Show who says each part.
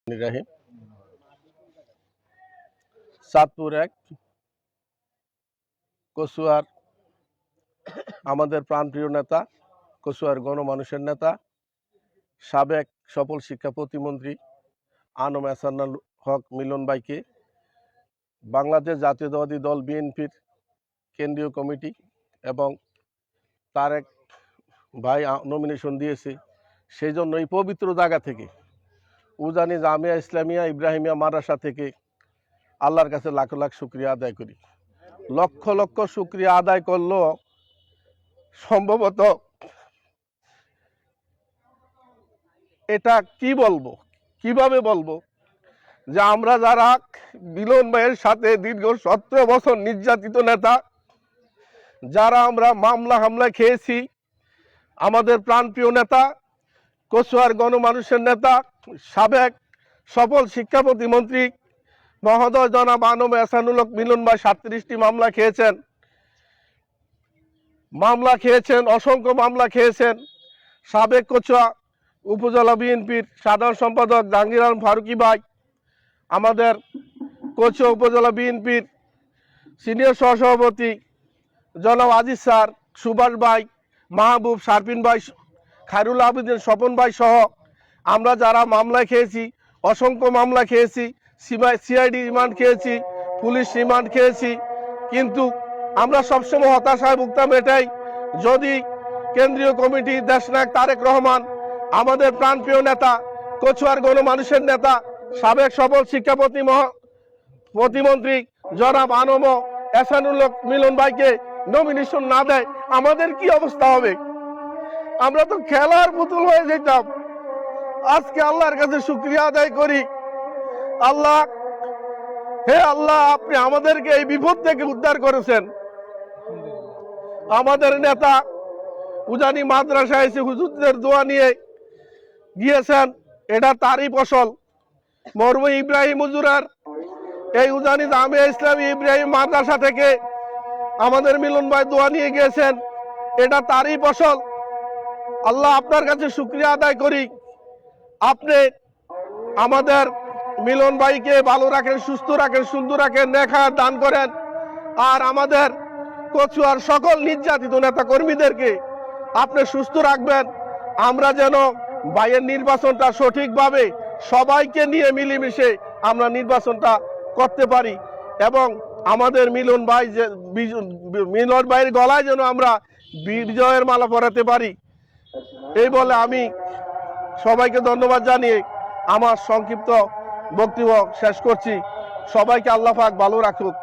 Speaker 1: রাহিম চাঁদপুর ১ কচুয়ার আমাদের প্রাণপ্রিয় নেতা, কচুয়ার গণমানুষের নেতা, সাবেক সফল শিক্ষা প্রতিমন্ত্রী আনম এহসানুল হক মিলন ভাইকে বাংলাদেশ জাতীয়তাবাদী দল বিএনপির কেন্দ্রীয় কমিটি এবং তারেক ভাই নমিনেশন দিয়েছে। সেই জন্য এই পবিত্র জায়গা থেকে উজানি জামিয়া ইসলামিয়া ইব্রাহিমিয়া মাদ্রাসা থেকে আল্লাহর কাছে লাখ লাখ শুকরিয়া আদায় করি। লক্ষ লক্ষ শুকরিয়া আদায় করলেও সম্ভবত এটা কি বলবো, কিভাবে বলবো যে আমরা যারা মিলন ভাইয়ের সাথে দীর্ঘ 17 বছর নির্যাতিত নেতা, যারা আমরা মামলা হামলা খেয়েছি, আমাদের প্রাণপ্রিয় নেতা, কচুয়ার গণমানুষের নেতা, সাবেক সফল শিক্ষা প্রতিমন্ত্রী মহোদয় জনাব আনম এহসানুল হক মিলন ভাই 37টি মামলা খেয়েছেন, অসংখ্য মামলা খেয়েছেন। সাবেক কচুয়া উপজেলা বিএনপির সাধারণ সম্পাদক জাহাঙ্গীর আলম ফারুকি ভাই, আমাদের কচুয়া উপজেলা বিএনপির সিনিয়র সহসভাপতি জনাব আজিজ স্যার, সুভাষ ভাই, মাহবুব, শারফিন ভাই, খায়রুল আবেদিন, স্বপন ভাই সহ আমরা যারা মামলা খেয়েছি, অসংখ্য মামলা খেয়েছি, সিআইডি রিমান্ড খেয়েছি, পুলিশ রিমান্ড খেয়েছি, কিন্তু আমরা সবসময় হতাশায় ভুগতাম এটাই, যদি কেন্দ্রীয় কমিটি দেশনায়ক তারেক রহমান, আমাদের প্রাণপ্রিয় নেতা, কচুয়ার গণমানুষের নেতা, সাবেক সফল শিক্ষা প্রতিমন্ত্রী জনাব আনম এহসানুল হক মিলন ভাইকে নমিনেশন না দেয়, আমাদের কি অবস্থা হবে? আমরা তো খেলার পুতুল হয়ে যেতাম। আজকে আল্লাহর কাছে শুকরিয়া আদায় করি, আল্লাহ, হে আল্লাহ, আপনি আমাদেরকে এই বিপদ থেকে উদ্ধার করেছেন। আমাদের নেতা উজানি মাদ্রাসায় এসে হুজুরদের দোয়া নিয়ে গিয়েছেন, এটা তারই ফসল। মরহুম ইব্রাহিম হুজুরার এই উজানি জামিয়া ইসলামী ইব্রাহিম মাদ্রাসা থেকে আমাদের মিলন ভাই দোয়া নিয়ে গিয়েছেন, এটা তারই ফসল। আল্লাহ, আপনার কাছে শুকরিয়া আদায় করি, আপনি আমাদের মিলন ভাইকে ভালো রাখেন, সুস্থ রাখেন, সুন্দর রাখেন, নেখা দান করেন, আর আমাদের কচুয়ার সকল নির্যাতিত নেতা কর্মীদেরকে আপনি সুস্থ রাখবেন। আমরা যেন ভাইয়ের নির্বাচনটা সঠিকভাবে সবাইকে নিয়ে মিলেমিশে আমরা নির্বাচনটা করতে পারি এবং আমাদের মিলন ভাইয়ের গলায় যেন আমরা বিজয়ের মালা পরাতে পারি। এই বলে আমি সবাইকে ধন্যবাদ জানিয়ে আমার সংক্ষিপ্ত বক্তব্য শেষ করছি। সবাইকে আল্লাহ পাক ভালো রাখুক।